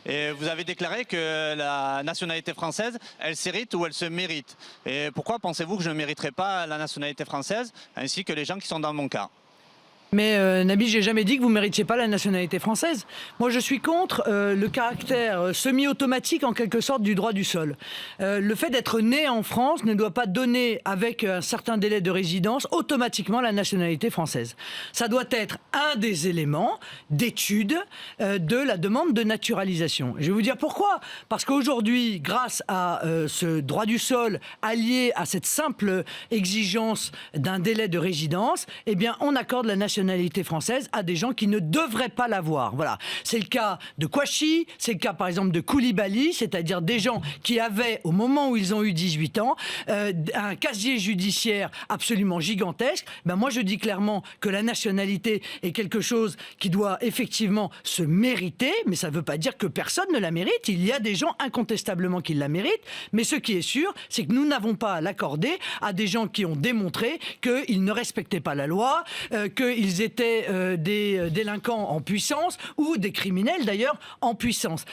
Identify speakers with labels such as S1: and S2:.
S1: Et vous avez déclaré que la nationalité française, elle s'hérite ou elle se mérite. Et pourquoi pensez-vous que je ne mériterai pas la nationalité française, ainsi que les gens qui sont dans mon cas?
S2: Mais Nabil, j'ai jamais dit que vous méritiez pas la nationalité française. Moi, je suis contre le caractère semi-automatique, en quelque sorte, du droit du sol. Le fait d'être né en France ne doit pas donner, avec un certain délai de résidence, automatiquement la nationalité française. Ça doit être un des éléments d'étude de la demande de naturalisation. Je vais vous dire pourquoi. Parce qu'aujourd'hui, grâce à ce droit du sol allié à cette simple exigence d'un délai de résidence, eh bien, on accorde la nationalité française à des gens qui ne devraient pas l'avoir. Voilà. C'est le cas de Kouachi, c'est le cas par exemple de Koulibaly, c'est-à-dire des gens qui avaient, au moment où ils ont eu 18 ans, un casier judiciaire absolument gigantesque. Ben moi, je dis clairement que la nationalité est quelque chose qui doit effectivement se mériter, mais ça ne veut pas dire que personne ne la mérite. Il y a des gens incontestablement qui la méritent, mais ce qui est sûr, c'est que nous n'avons pas à l'accorder à des gens qui ont démontré qu'ils ne respectaient pas la loi, qu'ils étaient des délinquants en puissance ou des criminels d'ailleurs en puissance.